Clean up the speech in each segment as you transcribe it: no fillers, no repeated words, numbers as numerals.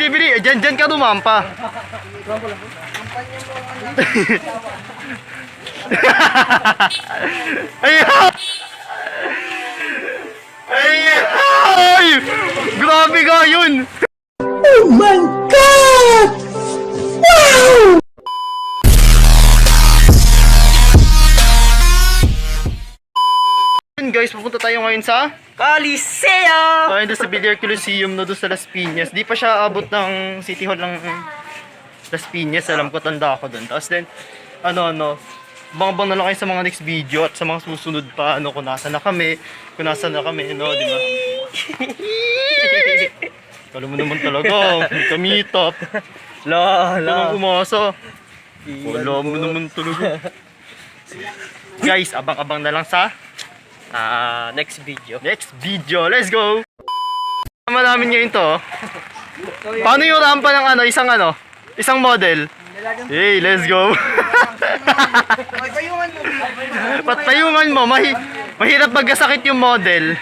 Bili. Diyan ka dumampa. Ayan! Ay! Grabe ka yun! Oh my God! Wow! Guys, pupunta tayo ngayon sa Coliseum! doon sa Villar Coliseum, no, doon sa Las Piñas. Di pa siya abot ng City Hall ng Las Piñas. Alam ko, tanda ako doon. Tapos then, bang na lang kayo sa mga next video at sa mga susunod pa, kung nasa na kami, no, di ba? Kala mo naman talaga, kamita. Walang umasa. Wala mo naman talaga. Guys, abang-abang na lang sa Next video. Let's go! Tama namin ngayon to. Paano yung rampa ng isang model? Hey, let's go! Patpayungan mo, mahirap magkasakit yung model.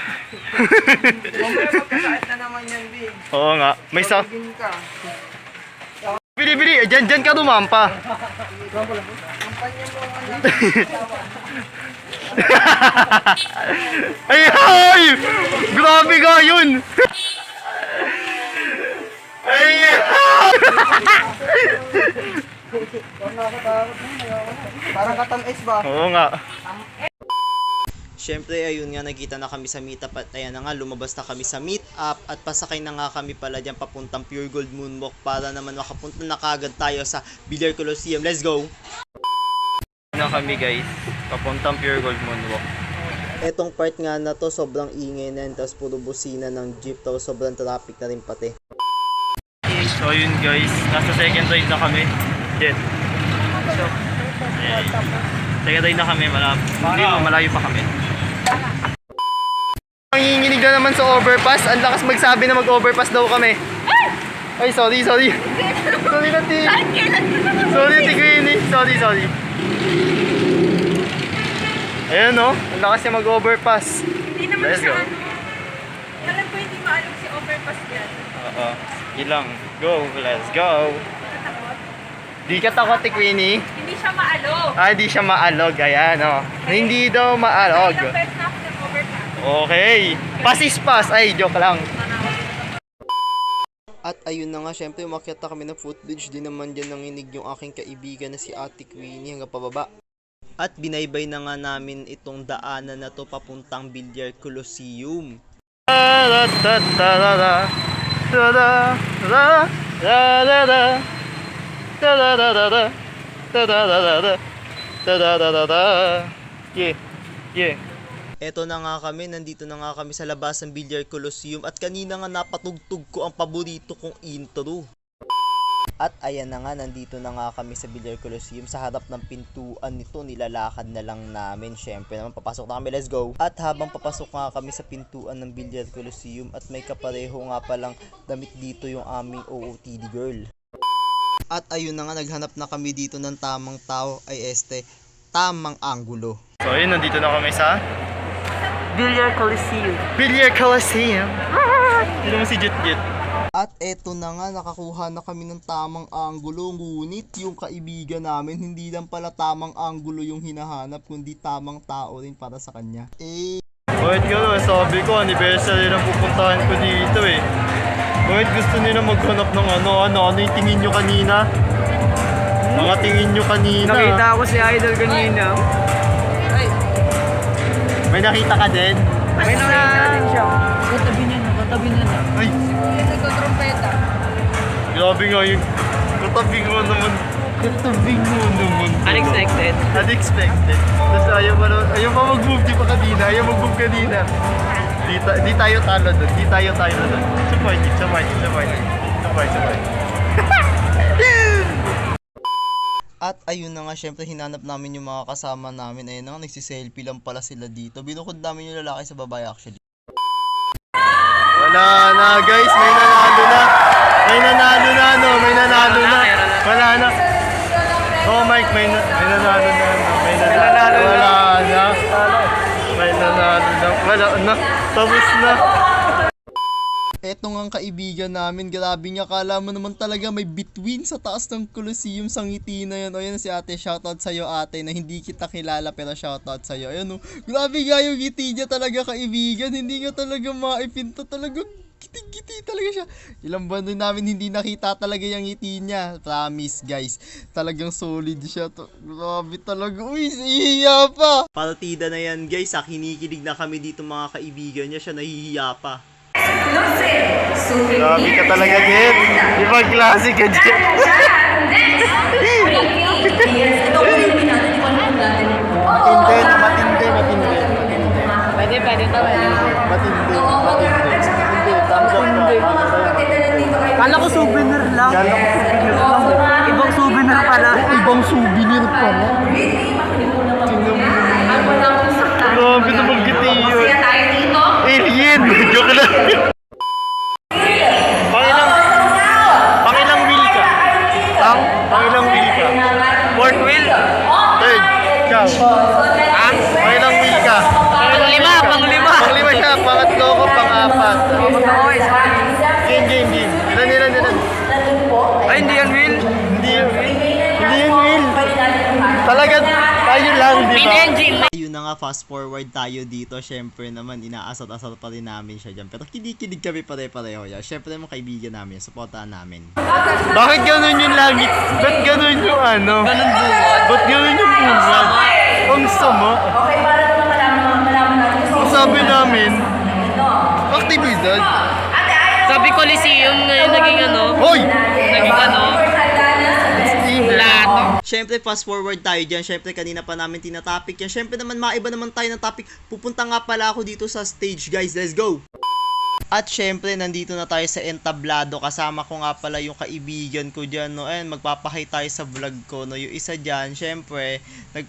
Magkasakit na naman yan, Big. Oo nga, may sa... Tingin ka. Bili, diyan ka dumampa. Kampanya mo ang Ay! Grabe ka yun! parang katamis ba? Oo nga. Siyempre, ayun nga, nagkita na kami sa meetup at ayan na nga, lumabas na kami sa meetup at pasakay na nga kami pala dyan papuntang Pure Gold Moonwalk para naman makapunta na kagad tayo sa Villar Coliseum. Let's go! Na kami guys, papuntang Pure Gold Moonwalk. Etong part nga na to, sobrang ingay na yun, tapos puro busina ng jeep, tapos sobrang traffic na rin pati. So yun guys, nasa second ride na kami. Jet. So, second ride na kami, malayo pa kami. Nanginginig na naman sa overpass. Ang lakas magsabi na mag-overpass daw kami. Ay, sorry. Sorry na, Ti. Sorry, Ti Queenie. Sorry. Ayan, no? Ang lakas niya mag-overpass. Hindi naman Let's siya go. Alam ko hindi maalog si overpass yan. Oo. Yun lang. Go. Let's go. Di ka takot, Ti Queenie. Hindi siya maalog. Di siya maalog. Ayan, no? Hindi daw maalog. Ilang beses na ako nag-overpass. Okay. Pass. Ay, joke lang. At ayun na nga, syempre umakyat na kami ng footbridge, din naman dyan nanginig yung aking kaibigan na si Ate Queenie hanggang pababa. At binaybay na nga namin itong daanan na to papuntang Villar Coliseum. Yeah. Eto na nga kami, nandito na nga kami sa labas ng Villar Coliseum at kanina nga napatugtog ko ang paborito kong intro. At ayan na nga, nandito na nga kami sa Villar Coliseum. Sa harap ng pintuan nito, nilalakad na lang namin. Syempre naman, papasok na kami, let's go! At habang papasok nga kami sa pintuan ng Villar Coliseum at may kapareho nga palang damit dito yung aming OOTD girl. At ayun na nga, naghanap na kami dito ng tamang tao ay tamang anggulo. So yun, nandito na kami sa Villar Coliseum. Villar Coliseum. Hindi mo si Jet. At eto na nga, nakakuha na kami ng tamang anggulo. Ngunit yung kaibigan namin, hindi lang pala tamang anggulo yung hinahanap, kundi tamang tao rin para sa kanya. Bakit gano'n? Sabi ko, anniversary lang pupuntahan ko dito eh. Bakit gusto nila maghanap ng ano yung tingin nyo kanina? Mga tingin nyo kanina. Nakita ko si Idol kanina. May nakita ka din? May nakita din siya. Katabi niya na. Ay, Nagkotrumpeta. grabe nga yung katabi mo naman. Unexpected. Unexpected. Tapos ayaw pa mag-move, di pa kanina. Ayaw mag-move kanina. Di tayo talo doon. Support it. At ayun na nga, syempre hinanap namin yung mga kasama namin. Ayun na nga, nagsiselfie lang pala sila dito. Binukod namin yung lalaki sa babae actually. Wala na guys, may nanalo na. Wala na. Oh Mike, may nanalo na. Wala na. Tapos na. eto nga ang kaibigan namin. Grabe nga, kala mo naman talaga may bituin sa taas ng Colosseum sa ngiti na yun. O yan si ate, shoutout sa'yo ate na hindi kita kilala pero shoutout sa'yo. Ayun o, grabe nga yung ngiti niya talaga kaibigan. Hindi nga talaga maipinta talaga. Ngiti talaga siya. Ilang buwan din namin hindi nakita talaga yung ngiti niya. Promise guys, talagang solid siya. Grabe talaga. Uy, siya pa. Partida na yan guys, kinikilig na kami dito mga kaibigan niya. Siya nahihiya pa. Grabe ka talaga, Jet. Ibang klase ka, Jet. Matindi. Pwede to. Matindi. Kala ko souvenir lang. Ibang souvenir pala. Ibang souvenir pala. Grabe naman giti yun. Alien! Joke lang. Pangilang wheel ka? Pangilang wheel ka? Fourth wheel? Third? Ikaw? Pangilang wheel ka? Panglima. Panglima siya. Pangatlo ko, pang-apat. Game. Ilan? Ay, hindi yan, Will. Hindi yun wheel. Talaga tayo lang, di ba? Ayun na nga, fast forward tayo dito. Syempre naman, inaasat-asat pa rin namin siya dyan. Pero kinig kami pare-pareho yan. Syempre naman kaibigan namin, supportahan namin. Bakit ganun yung langit? Ba't ganun yung ano? Ganun buwan. Ba't ganun yung buwan? Ang sama. Ang sabi namin, aktibidad. Sabi Coliseum na yung naging ano. Hoy! Naging ano. Plato. Syempre, fast forward tayo dyan. Syempre, kanina pa namin tinatopic yan. Syempre naman, maiba naman tayo ng topic. Pupunta nga pala ako dito sa stage, guys. Let's go! At syempre, nandito na tayo sa entablado. Kasama ko nga pala yung kaibigan ko dyan, no? Ayun, magpapahay tayo sa vlog ko, no? Yung isa dyan, syempre,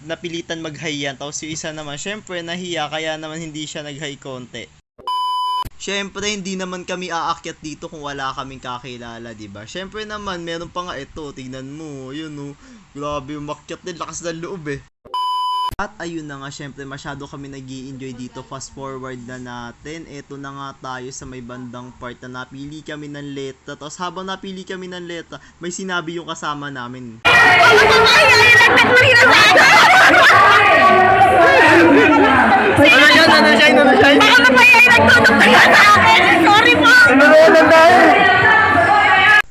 napilitan mag-hi yan. Tapos yung isa naman, syempre, nahiya. Kaya naman hindi siya nag-hi konti. Syempre, hindi naman kami aakyat dito kung wala kaming kakilala, diba? Syempre naman, meron pa nga ito. Tignan mo, yun, no? Grabe, umakyat din. Lakas ng loob, eh. At ayun na nga, syempre masyado kami nag-i-enjoy dito. Fast forward na natin. Eto na nga tayo sa may bandang part na napili kami ng letra. Tapos habang napili kami ng letra, may sinabi yung kasama namin. Ano siya?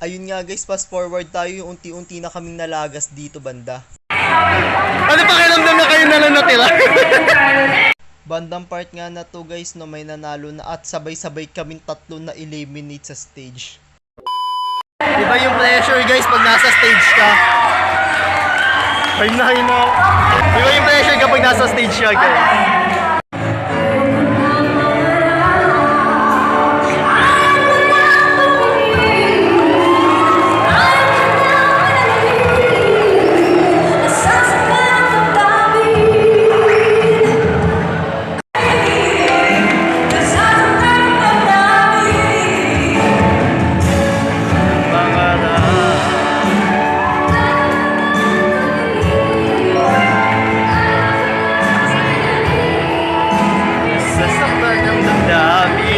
Ayun nga guys, fast forward tayo. Yung unti-unti na kaming nalagas dito banda. Ano pakiramdam na kayo na lang natira? Bandang part nga na to guys, no, may nanalo na at sabay-sabay kaming tatlo na eliminate sa stage. Iba yung pressure guys pag nasa stage ka. Hay na. Iba yung pressure kapag nasa stage ka guys.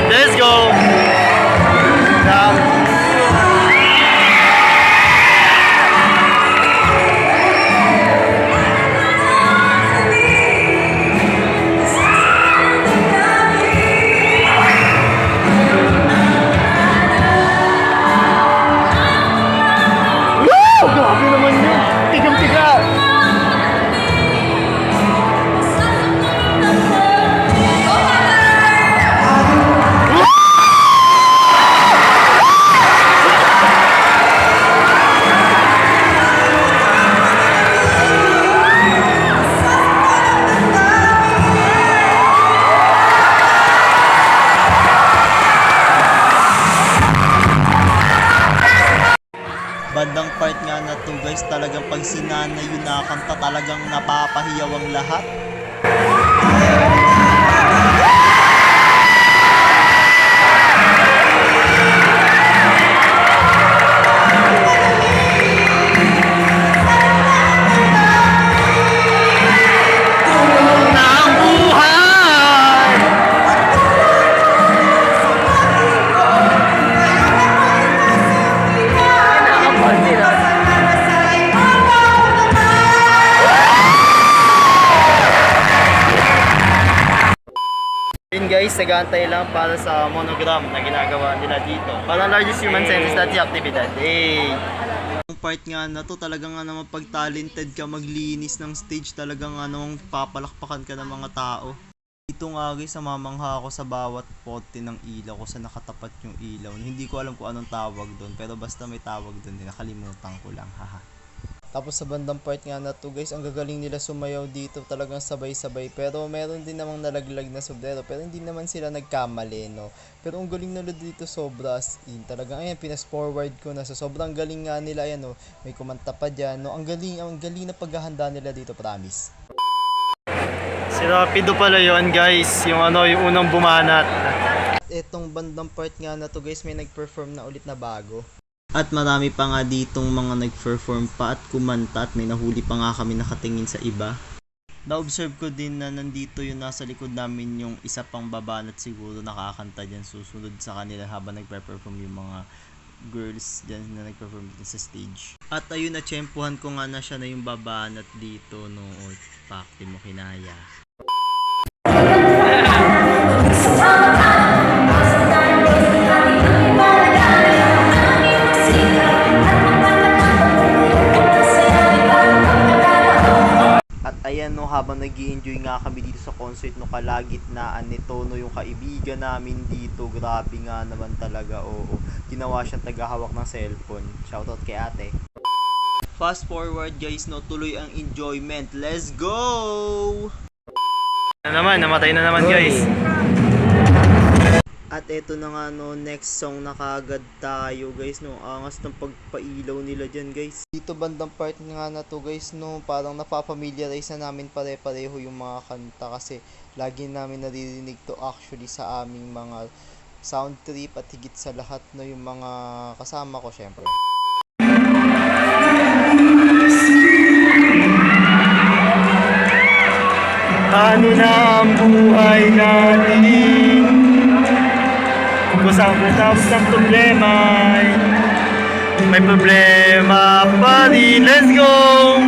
Let's go! Grabe naman yun! Tigang-tiga! Bandang part nga na to guys, talagang pag sinana yun nakakanta, talagang napapahiyaw ang lahat. guys, nag-aantay lang para sa monogram na ginagawa nila dito. Parang largest human senses dati aktibidad. Hey! Yung part nga na to, talaga nga naman pag talented ka maglinis ng stage, talaga nga naman papalakpakan ka ng mga tao. Dito nga guys, mamangha ako sa bawat pote ng ilaw kung saan nakatapat yung ilaw. Hindi ko alam kung anong tawag doon, pero basta may tawag doon, nakalimutan ko lang, haha. Tapos sa bandang part nga na to guys, ang gagaling nila sumayaw dito, talagang sabay-sabay. Pero meron din namang nalaglag na sombrero, pero hindi naman sila nagkamali, no. Pero ang galing nila dito sobra as in. Talagang ayan, pinas-forward ko na. So sobrang galing nga nila, ayan, no. May kumanta pa dyan, no. Ang galing na paghahanda nila dito, promise. Si Rapido pala yon guys, yung unang bumanat. At etong bandang part nga na to guys, may nag-perform na ulit na bago. At marami pa nga ditong mga nag-perform pa at kumanta at may nahuli pa nga kami nakatingin sa iba. Na-observe ko din na nandito yung nasa likod namin yung isa pang babanat siguro nakakanta dyan susunod sa kanila habang nag-perform yung mga girls dyan na nag-perform dito sa stage. At ayun, natsyempuhan ko nga na siya na yung babanat dito, no. O, pakti mo kinaya. At ayan, no, habang nag-i-enjoy nga kami dito sa concert, no, kalagitnaan nito, no, yung kaibigan namin dito, grabe nga naman talaga, oo. Ginawa siyang tagahawak ng cellphone. Shoutout kay ate. Fast forward guys, no, tuloy ang enjoyment. Let's go! Namatay na naman guys. At eto na nga, no, next song na kaagad tayo guys, no. Angas ng pagpailaw nila dyan guys. Dito bandang part nga na to guys, no, parang napapamiliarize na namin pare-pareho yung mga kanta kasi lagi namin naririnig to actually sa aming mga sound trip at higit sa lahat, no, yung mga kasama ko syempre. Ano na ang buhay natin? Kung saan tapos ang problema may problema pa rin. Let's go!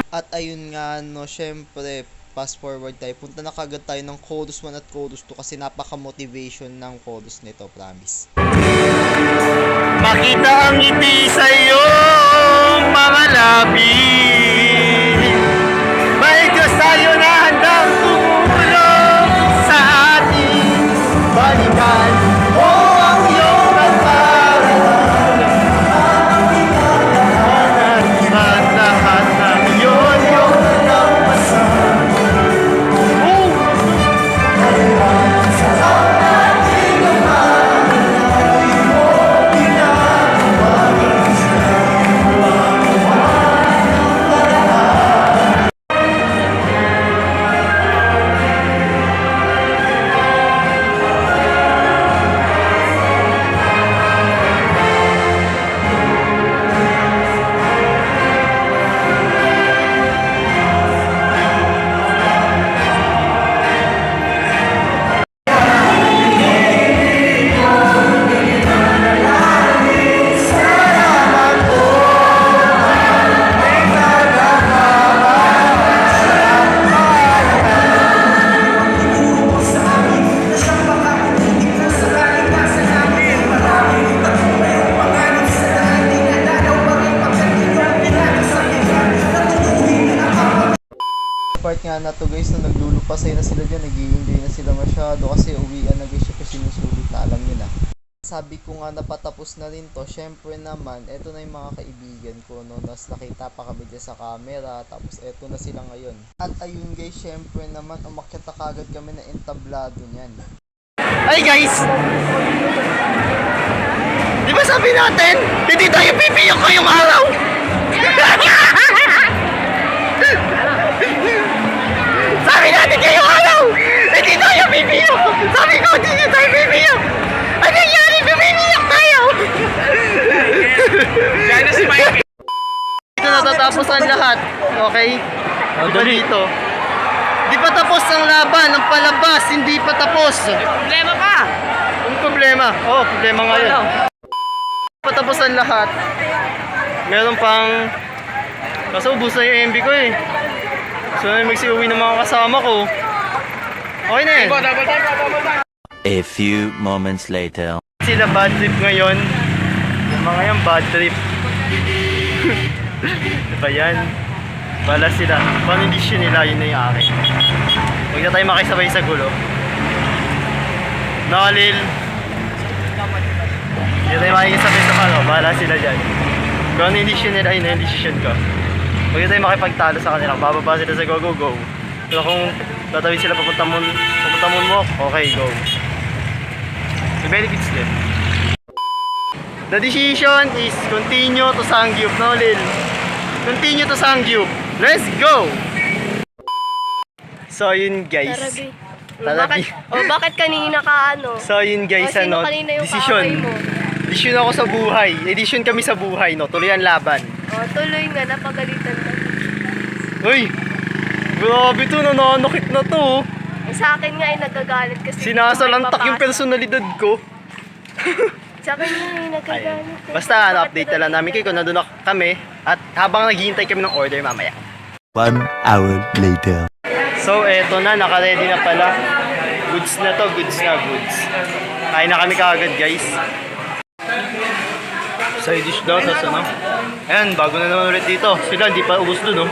At ayun nga, no, syempre, fast forward tayo. Punta na kagad tayo ng chorus 1 at chorus 2 kasi napaka-motivation ng chorus nito, promise. Makita ang ngiti sa iyong mga labi. May Diyos tayo na handang tumulong sa atin. Balikan mo ang iyong nagpapalala at lahat ng iyon yung nagpasan. Part nga na to guys, na naglulupasay na sila dyan, nag-i-enjoy na sila masyado kasi uwian na guys siya kasi sinusulit na, alam nyo na. Sabi ko nga napatapos na rin to, syempre naman, eto na yung mga kaibigan ko, no, nas nakita pa kami dyan sa camera, tapos eto na sila ngayon. At ayun guys, syempre naman, umakyat na kagad kami na entablado niyan. Ay guys! Di ba sabi natin, hindi tayo pipiyok ngayong araw? Sabi natin ngayong araw, hindi tayo pipiyok! Sabi ko, hindi tayo pipiyok! Ano nangyari? Pipiyok tayo! Dito natatapos ang lahat, okay? Di ba dito? Di pa tapos ang laban, ang palabas, hindi pa tapos. Problema pa! Ang problema? Oo, problema nga yun. Di pa tapos ang lahat. Meron pang... Kaso ubus na yung MB ko eh. So na magsiuwi ng mga kasama ko. Okay na yun. A few moments later. Sila bad trip ngayon. Yung mga yan, bad trip. Diba yan? Bala sila. Paano hindi siya nila, yun na yung akin. Huwag na tayo makisabay sa gulo. Nolil. Hindi tayo makikisabay sa kano. Bala sila dyan. Kung ano yung decision nila, yun na yung decision ko. Huwag na tayo makipagtalo sa kanila. Bababa sila sa go, go, go. Pero kung tatawid sila papunta moonwalk, okay, go. The benefits din. The decision is continue to Sangyup, Nolil. Continue to Sangyup. Let's go! So yun guys. Tarabi. Bakit kanina ka ano? So yun guys, Sino ano, kanina yung decision. kaaway mo? Decision ako sa buhay. Edition kami sa buhay, no? Tuloy ang laban. Tuloy nga, napagalitan ka. Uy! Grabe to, nananakit na to. Sa akin nga ay nagagalit kasi Sinasalantak yung personalidad ko. Sa akin nga ay Ayun. nagagalit. Basta ano, update na lang namin kayo kung nandun na kami. At habang naghihintay kami ng order mamaya. 1 hour later. So eto na, naka-ready na pala. Goods na to, goods na goods. Kain na kami kaagad guys. Side dish daw, tas ano. Ayan, bago na naman ulit dito. Sila, hindi pa ubos dun, no?